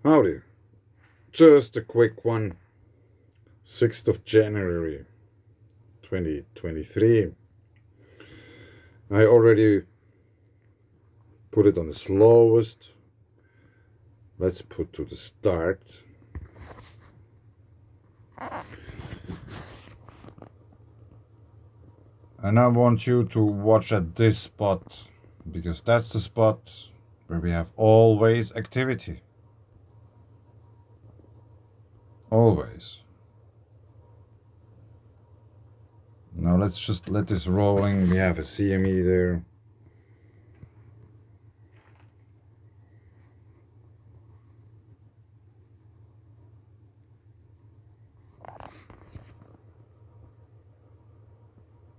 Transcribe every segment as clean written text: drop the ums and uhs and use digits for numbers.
Howdy. Just a quick one. 6th of January 2023. I already put it on the slowest. Let's put to the start. And I want you to watch at this spot, because that's the spot where we have always activity. Always. Now let's just let this rolling. We have a CME there.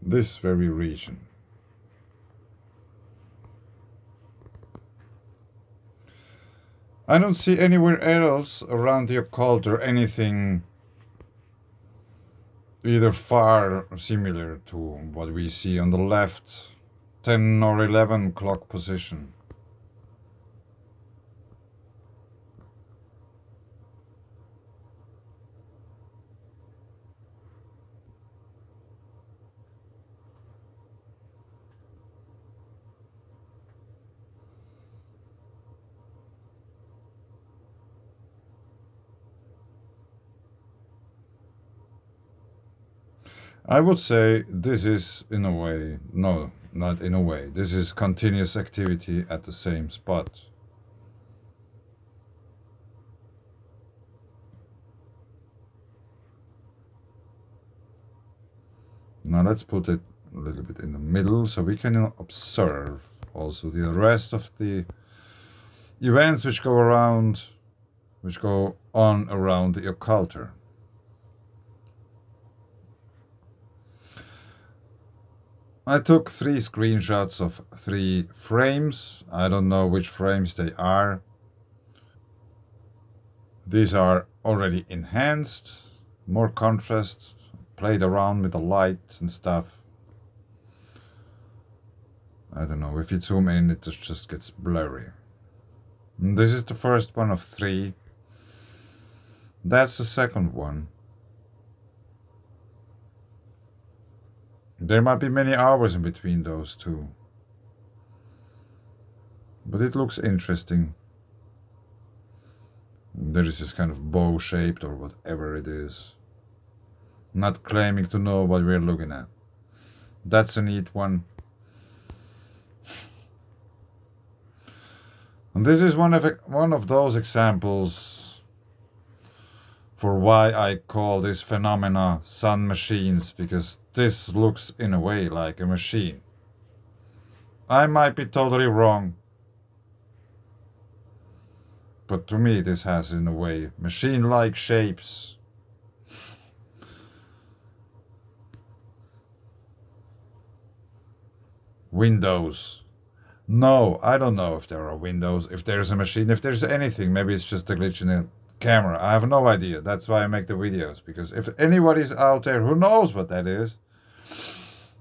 This very region. I don't see anywhere else around the occult or anything either far similar to what we see on the left 10 or 11 clock position. I would say this is, in a way, no, not in a way, this is continuous activity at the same spot. Now let's put it a little bit in the middle so we can observe also the rest of the events which go on around the occulter. I took 3 screenshots of 3 frames. I don't know which frames they are. These are already enhanced, more contrast, played around with the light and stuff. I don't know, if you zoom in it just gets blurry. And this is the first one of 3. That's the second one. There might be many hours in between those two. But it looks interesting. There is this kind of bow shaped or whatever it is. Not claiming to know what we're looking at. That's a neat one. And this is one of those examples for why I call this phenomena sun machines, because this looks in a way like a machine. I might be totally wrong, but to me this has in a way machine-like shapes. Windows. No, I don't know if there are windows, if there's a machine, if there's anything. Maybe it's just a glitch in the camera. I have no idea. That's why I make the videos, because if anybody's out there who knows what that is,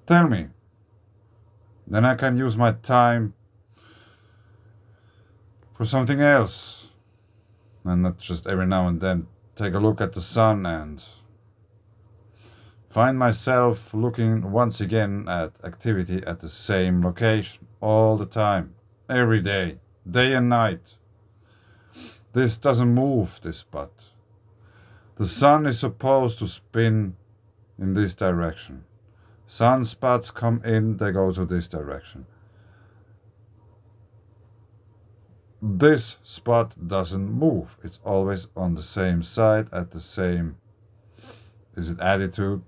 tell me. Then I can use my time for something else, and not just every now and then take a look at the sun and find myself looking once again at activity at the same location all the time, every day, day and night. This doesn't move, this spot. The sun is supposed to spin in this direction. Sunspots come in, they go to this direction. This spot doesn't move. It's always on the same side at the same, is it attitude?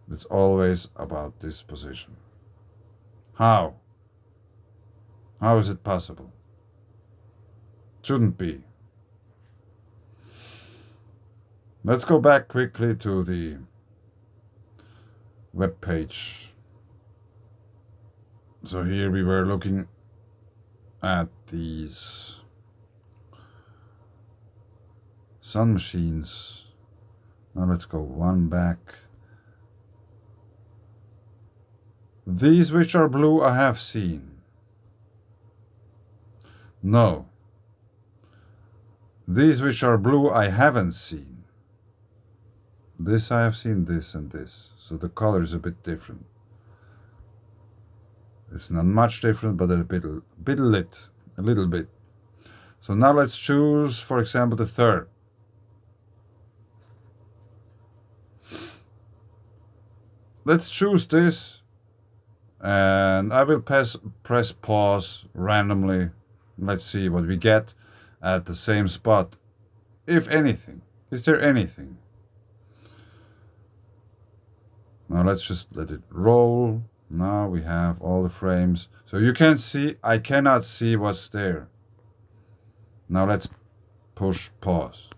It's always about this position. How? How is it possible? Shouldn't be. Let's go back quickly to the web page. So here we were looking at these sun machines. Now let's go one back. These which are blue I have seen. No. These which are blue I haven't seen. This I have seen, this and this. So the color is a bit different. It's not much different, but a bit lit, a little bit. So now let's choose, for example, the third. Let's choose this, and I will press pause randomly. Let's see what we get at the same spot, if anything. Is there anything? Now let's just let it roll. Now we have all the frames. So you can see, I cannot see what's there. Now let's push pause.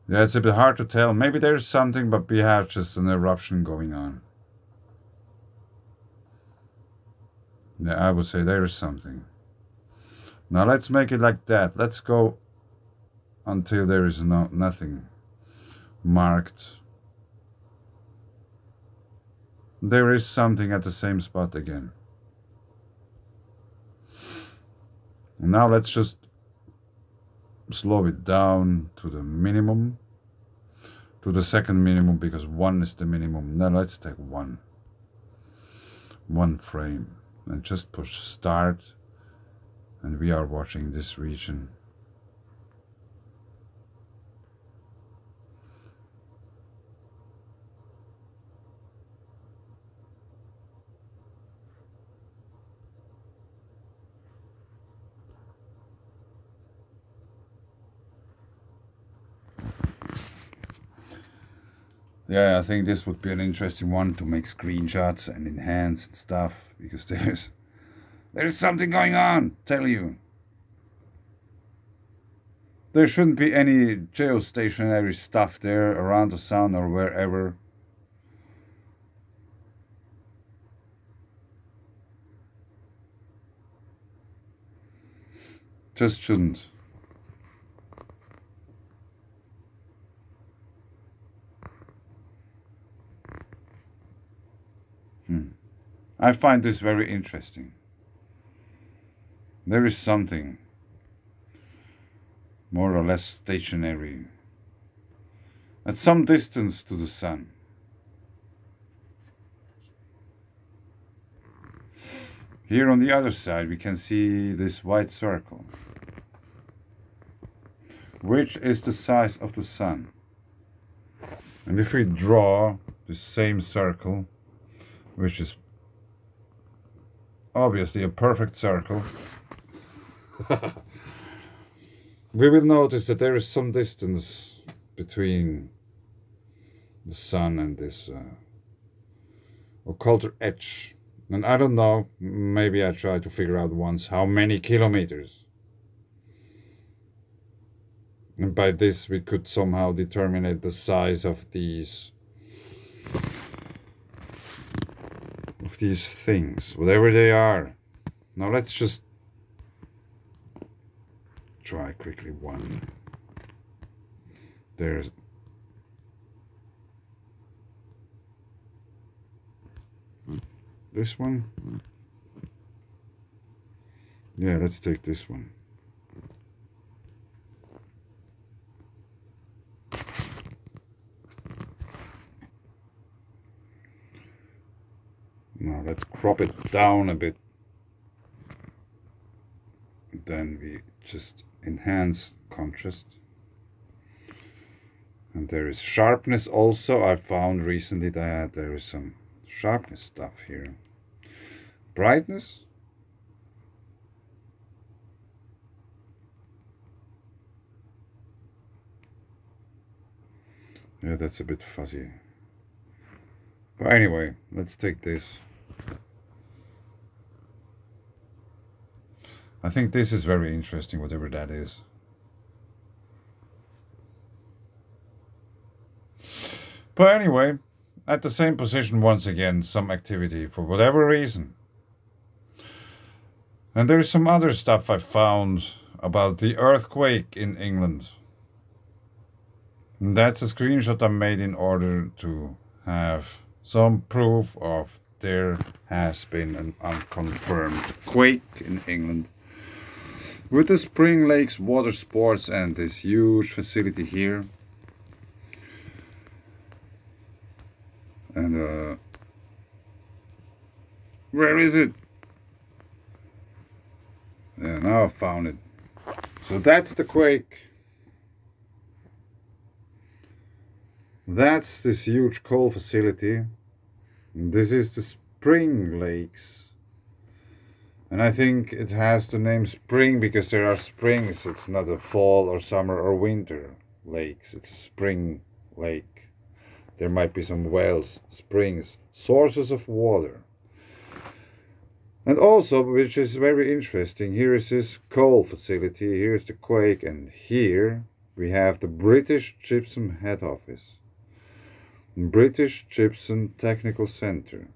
Yeah, it's a bit hard to tell. Maybe there's something, but we have just an eruption going on. Yeah, I would say there is something. Now let's make it like that. Let's go until there is nothing marked. There is something at the same spot again. Now let's just slow it down to the minimum, to the second minimum, because 1 is the minimum. Now let's take one frame and just push start, and we are watching this region. Yeah, I think this would be an interesting one to make screenshots and enhance and stuff, because there's something going on, tell you. There shouldn't be any geostationary stuff there around the sun or wherever. Just shouldn't. I find this very interesting. There is something more or less stationary at some distance to the sun. Here on the other side we can see this white circle, which is the size of the sun. And if we draw the same circle, which is obviously a perfect circle, we will notice that there is some distance between the sun and this occulter edge. And I don't know, maybe I tried to figure out once how many kilometers. And by this we could somehow determine the size of these things, whatever they are. Now let's just try quickly one. There's this one. Yeah, let's take this one. Now let's crop it down a bit. Then we just enhance contrast. And there is sharpness also. I found recently that there is some sharpness stuff here. Brightness. Yeah, that's a bit fuzzy. But anyway, let's take this. I think this is very interesting, whatever that is. But anyway, at the same position once again, some activity for whatever reason. And there's some other stuff I found about the earthquake in England. And that's a screenshot I made in order to have some proof of there has been an unconfirmed quake in England with the Spring Lakes water sports and this huge facility here. And where is it? Yeah, now I found it. So that's the quake. That's this huge coal facility. This is the Spring Lakes. And I think it has the name spring because there are springs. It's not a fall or summer or winter lakes. It's a spring lake. There might be some wells, springs, sources of water. And also, which is very interesting, here is this coal facility, here's the quake, and here we have the British Gypsum head office. British Gypsum Technical Center.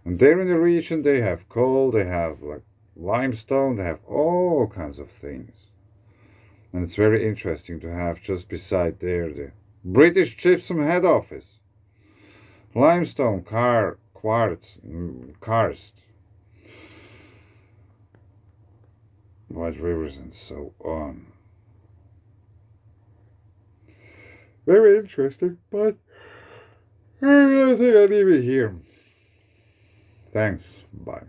And there in the region they have coal, they have like limestone, they have all kinds of things. And it's very interesting to have just beside there the British Gypsum head office. Limestone, quartz, karst, white rivers and so on. Very interesting, but I think I'll leave it here. Thanks. Bye.